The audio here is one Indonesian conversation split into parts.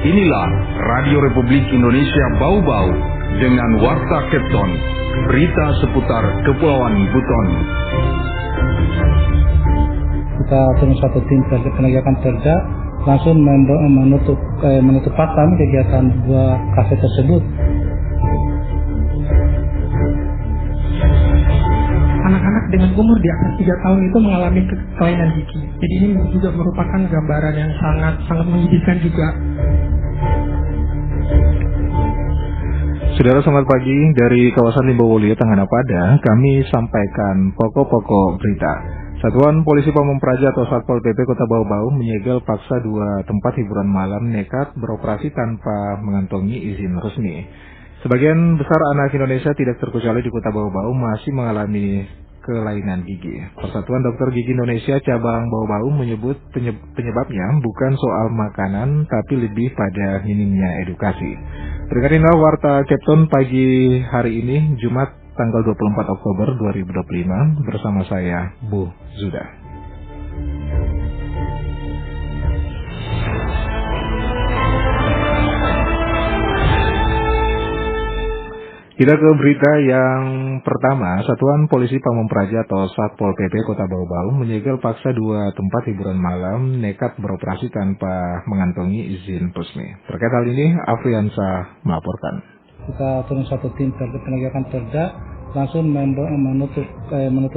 Inilah Radio Republik Indonesia Bau-Bau dengan Warta Kepton, berita seputar Kepulauan Buton. Kita turun satu tim penegakan perda langsung menutup paksa kegiatan dua kafe tersebut. Anak-anak dengan umur di atas 3 tahun itu mengalami kelainan gigi. Jadi ini juga merupakan gambaran yang sangat menyedihkan juga. Saudara, selamat pagi dari kawasan Limbowolio, Tenggara Pada. Kami sampaikan pokok-pokok berita. Satuan Polisi Pamung Praja atau Satpol PP Kota Bau-Bau menyegel paksa 2 tempat hiburan malam nekat beroperasi tanpa mengantongi izin resmi. Sebagian besar anak Indonesia tidak terkecuali di Kota Bau-Bau masih mengalami kelainan gigi. Persatuan Dokter Gigi Indonesia Cabang Bau-Bau menyebut penyebabnya bukan soal makanan tapi lebih pada minimnya edukasi. Berikut ini Warta Kepton pagi hari ini, Jumat tanggal 24 Oktober 2025 bersama saya, Bu Zuda. Kita ke berita yang pertama. Satuan Polisi Pamung Praja atau Satpol PP Kota Bau-Bau menyegel paksa 2 tempat hiburan malam nekat beroperasi tanpa mengantongi izin resmi. Terkait hal ini, Afriansa melaporkan. Kita turun satu tim penegakan perda langsung menutup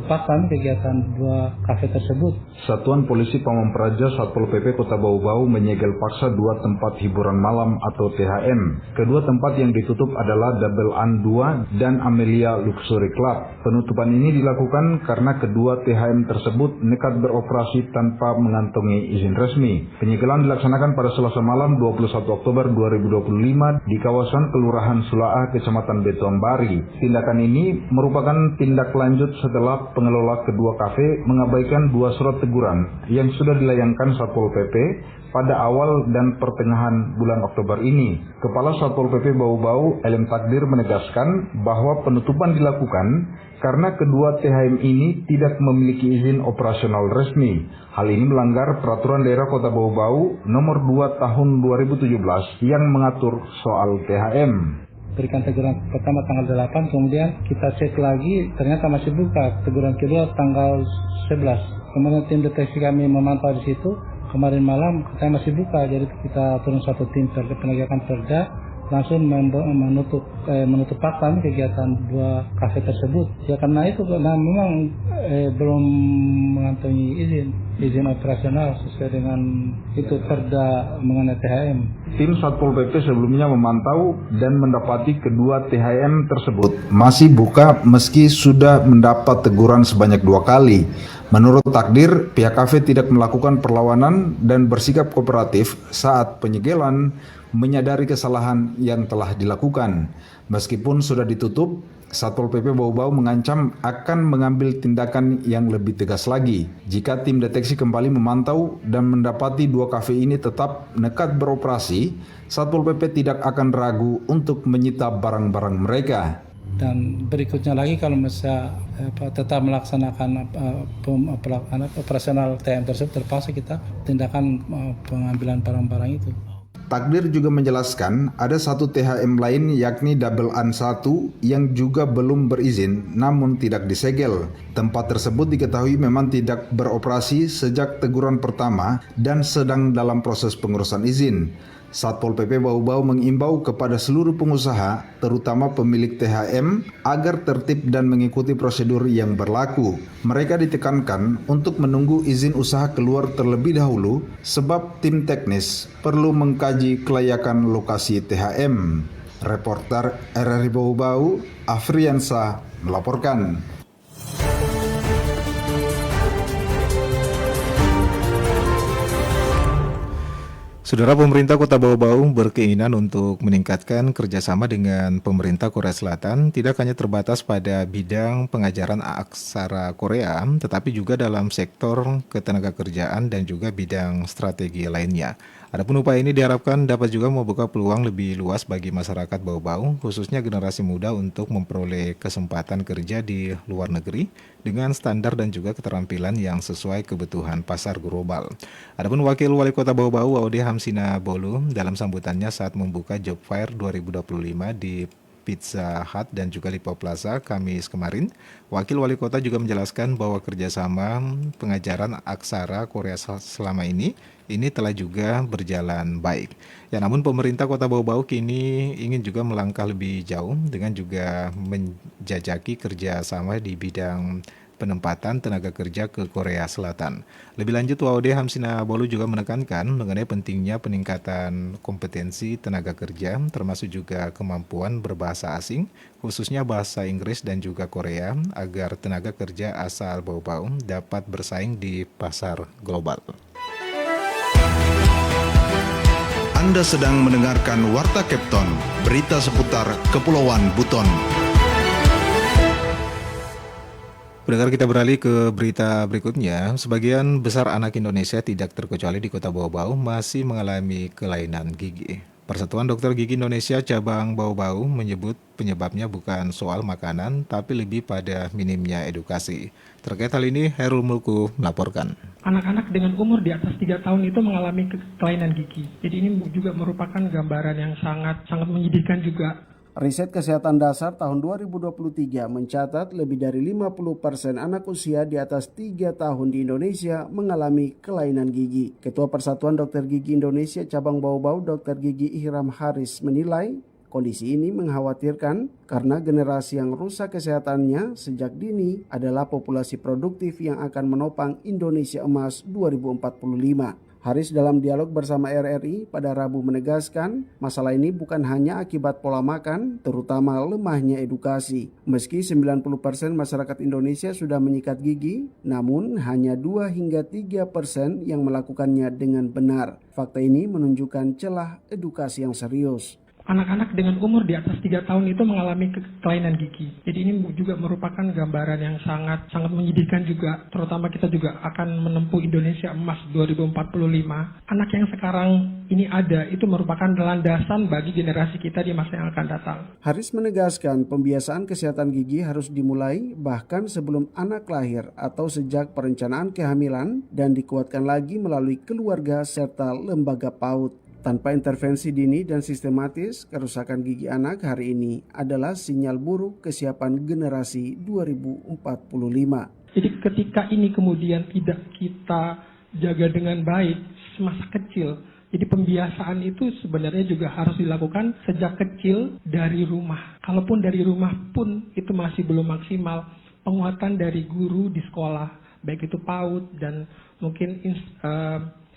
paksa kegiatan dua kafe tersebut. Satuan Polisi Pamung Praja Satpol PP Kota Bau-Bau menyegel paksa 2 tempat hiburan malam atau THM. Kedua tempat yang ditutup adalah Double An 2 dan Amelia Luxury Club. Penutupan ini dilakukan karena kedua THM tersebut nekat beroperasi tanpa mengantongi izin resmi. Penyegelan dilaksanakan pada Selasa malam 21 Oktober 2025 di kawasan Kelurahan Sulaah, Kecamatan Betuambari. Tindakan ini merupakan tindak lanjut setelah pengelola kedua kafe mengabaikan 2 surat teguran yang sudah dilayangkan Satpol PP pada awal dan pertengahan bulan Oktober ini. Kepala Satpol PP Bau-Bau, Elem Takdir, menegaskan bahwa penutupan dilakukan karena kedua THM ini tidak memiliki izin operasional resmi. Hal ini melanggar Peraturan Daerah Kota Bau-Bau Nomor 2 Tahun 2017 yang mengatur soal THM. Berikan teguran pertama tanggal 8, kemudian kita cek lagi ternyata masih buka. Teguran kedua tanggal 11. Kemudian tim deteksi kami memantau di situ. Kemarin malam kita masih buka, jadi kita turun satu tim penegakan perda langsung menutup paksa kegiatan dua kafe tersebut. Ya karena itu memang belum mengantongi izin operasional sesuai dengan itu perda mengenai THM. Tim Satpol PP sebelumnya memantau dan mendapati kedua THM tersebut masih buka meski sudah mendapat teguran sebanyak 2 kali. Menurut Takdir, pihak kafe tidak melakukan perlawanan dan bersikap kooperatif saat penyegelan, menyadari kesalahan yang telah dilakukan. Meskipun sudah ditutup, Satpol PP Bau-Bau mengancam akan mengambil tindakan yang lebih tegas lagi jika tim deteksi kembali memantau dan mendapati 2 kafe ini tetap nekat beroperasi. Satpol PP tidak akan ragu untuk menyita barang-barang mereka. Dan berikutnya lagi kalau misalnya tetap melaksanakan operasional THM tersebut, terpaksa kita tindakan pengambilan barang-barang itu. Takdir juga menjelaskan ada 1 THM lain yakni Double An 1 yang juga belum berizin namun tidak disegel. Tempat tersebut diketahui memang tidak beroperasi sejak teguran pertama dan sedang dalam proses pengurusan izin. Satpol PP Bau-Bau mengimbau kepada seluruh pengusaha, terutama pemilik THM, agar tertib dan mengikuti prosedur yang berlaku. Mereka ditekankan untuk menunggu izin usaha keluar terlebih dahulu, sebab tim teknis perlu mengkaji kelayakan lokasi THM. Reporter RRI Bau-Bau, Afriansa melaporkan. Saudara, pemerintah Kota Bau-Bau berkeinginan untuk meningkatkan kerjasama dengan pemerintah Korea Selatan, tidak hanya terbatas pada bidang pengajaran aksara Korea, tetapi juga dalam sektor ketenagakerjaan dan juga bidang strategi lainnya. Adapun upaya ini diharapkan dapat juga membuka peluang lebih luas bagi masyarakat Bau-Bau, khususnya generasi muda untuk memperoleh kesempatan kerja di luar negeri dengan standar dan juga keterampilan yang sesuai kebutuhan pasar global. Adapun Wakil Wali Kota Bau-Bau, Aude Hamsina Bolu, dalam sambutannya saat membuka Job Fair 2025 di Pizza Hut dan juga Lipo Plaza Kamis kemarin, Wakil Wali Kota juga menjelaskan bahwa kerjasama pengajaran aksara Korea selama ini telah juga berjalan baik. Ya, namun pemerintah Kota Bau-Bau kini ingin juga melangkah lebih jauh dengan juga menjajaki kerjasama di bidang penempatan tenaga kerja ke Korea Selatan. Lebih lanjut, Waude Hamsina Bolu juga menekankan mengenai pentingnya peningkatan kompetensi tenaga kerja, termasuk juga kemampuan berbahasa asing, khususnya bahasa Inggris dan juga Korea, agar tenaga kerja asal Bau-Bau dapat bersaing di pasar global. Anda sedang mendengarkan Warta Kepton, berita seputar Kepulauan Buton. Pendengar, kita beralih ke berita berikutnya. Sebagian besar anak Indonesia tidak terkecuali di Kota Bau-Bau masih mengalami kelainan gigi. Persatuan Dokter Gigi Indonesia Cabang Bau-Bau menyebut penyebabnya bukan soal makanan, tapi lebih pada minimnya edukasi. Terkait hal ini, Herul Mulku melaporkan. Anak-anak dengan umur di atas 3 tahun itu mengalami kelainan gigi. Jadi ini juga merupakan gambaran yang sangat menyedihkan juga. Riset Kesehatan Dasar tahun 2023 mencatat lebih dari 50% anak usia di atas 3 tahun di Indonesia mengalami kelainan gigi. Ketua Persatuan Dokter Gigi Indonesia Cabang Bau-Bau Dr. Gigi Ihram Haris menilai kondisi ini mengkhawatirkan karena generasi yang rusak kesehatannya sejak dini adalah populasi produktif yang akan menopang Indonesia Emas 2045. Haris dalam dialog bersama RRI pada Rabu menegaskan masalah ini bukan hanya akibat pola makan, terutama lemahnya edukasi. Meski 90% masyarakat Indonesia sudah menyikat gigi, namun hanya 2 hingga 3% yang melakukannya dengan benar. Fakta ini menunjukkan celah edukasi yang serius. Anak-anak dengan umur di atas 3 tahun itu mengalami kelainan gigi. Jadi ini juga merupakan gambaran yang sangat menyedihkan juga. Terutama kita juga akan menempuh Indonesia Emas 2045. Anak yang sekarang ini ada itu merupakan landasan bagi generasi kita di masa yang akan datang. Haris menegaskan pembiasaan kesehatan gigi harus dimulai bahkan sebelum anak lahir atau sejak perencanaan kehamilan dan dikuatkan lagi melalui keluarga serta lembaga PAUD. Tanpa intervensi dini dan sistematis, kerusakan gigi anak hari ini adalah sinyal buruk kesiapan generasi 2045. Jadi ketika ini kemudian tidak kita jaga dengan baik semasa kecil, jadi pembiasaan itu sebenarnya juga harus dilakukan sejak kecil dari rumah. Kalaupun dari rumah pun itu masih belum maksimal, penguatan dari guru di sekolah, baik itu PAUD dan mungkin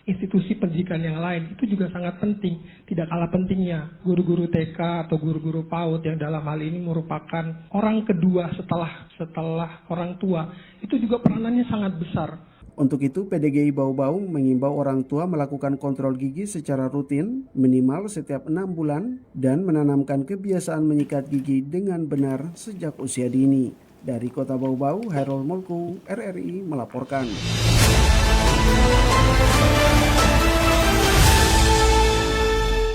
institusi pendidikan yang lain itu juga sangat penting. Tidak kalah pentingnya guru-guru TK atau guru-guru PAUD yang dalam hal ini merupakan orang kedua setelah orang tua, itu juga peranannya sangat besar. Untuk itu, PDGI Bau-Bau mengimbau orang tua melakukan kontrol gigi secara rutin, minimal setiap 6 bulan, dan menanamkan kebiasaan menyikat gigi dengan benar sejak usia dini. Dari Kota Bau-Bau, Herul Mulku, RRI melaporkan.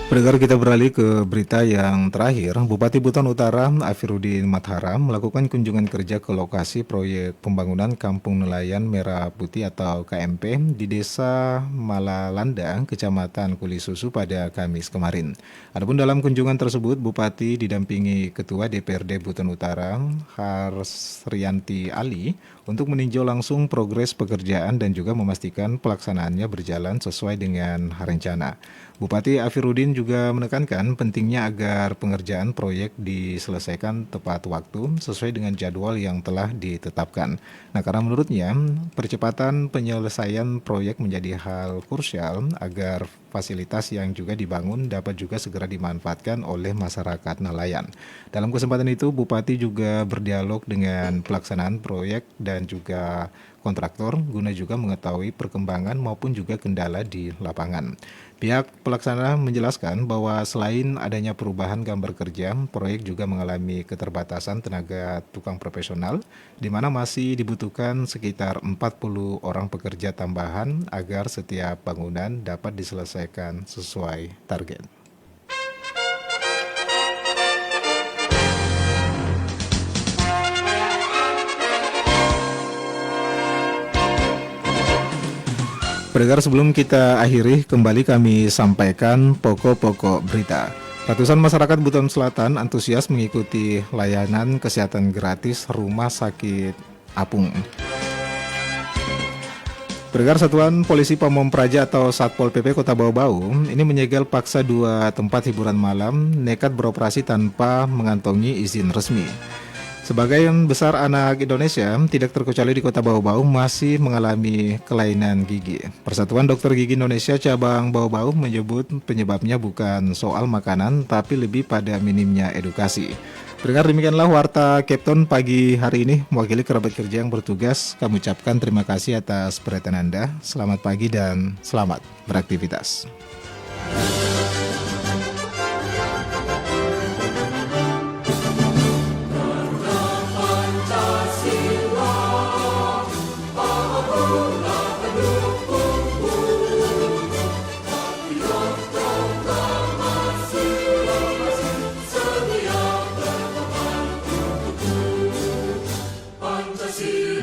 Pendengar, kita beralih ke berita yang terakhir. Bupati Buton Utara Afiruddin Mathara melakukan kunjungan kerja ke lokasi proyek pembangunan Kampung Nelayan Merah Putih atau KMP di Desa Malalanda, Kecamatan Kulisusu pada Kamis kemarin. Adapun dalam kunjungan tersebut, Bupati didampingi Ketua DPRD Buton Utara Harsrianti Ali untuk meninjau langsung progres pekerjaan dan juga memastikan pelaksanaannya berjalan sesuai dengan rencana. Bupati Afiruddin juga menekankan pentingnya agar pengerjaan proyek diselesaikan tepat waktu sesuai dengan jadwal yang telah ditetapkan. Nah, karena menurutnya percepatan penyelesaian proyek menjadi hal krusial agar fasilitas yang juga dibangun dapat juga segera dimanfaatkan oleh masyarakat nelayan. Dalam kesempatan itu, Bupati juga berdialog dengan pelaksanaan proyek dan juga kontraktor guna juga mengetahui perkembangan maupun juga kendala di lapangan. Pihak pelaksana menjelaskan bahwa selain adanya perubahan gambar kerja, proyek juga mengalami keterbatasan tenaga tukang profesional, di mana masih dibutuhkan sekitar 40 orang pekerja tambahan agar setiap bangunan dapat diselesaikan sesuai target. Pendengar, sebelum kita akhiri, kembali kami sampaikan pokok-pokok berita. Ratusan masyarakat Buton Selatan antusias mengikuti layanan kesehatan gratis Rumah Sakit Apung. Pendengar, Satuan Polisi Pamong Praja atau Satpol PP Kota Bau-Bau ini menyegel paksa 2 tempat hiburan malam nekat beroperasi tanpa mengantongi izin resmi. Sebagian besar anak Indonesia, tidak terkecuali di Kota Bau-Bau, masih mengalami kelainan gigi. Persatuan Dokter Gigi Indonesia Cabang Bau-Bau menyebut penyebabnya bukan soal makanan, tapi lebih pada minimnya edukasi. Pendengar, demikianlah Warta Kepton pagi hari ini. Mewakili kerabat kerja yang bertugas, kami ucapkan terima kasih atas perhatian Anda. Selamat pagi dan selamat beraktivitas. Pancasila.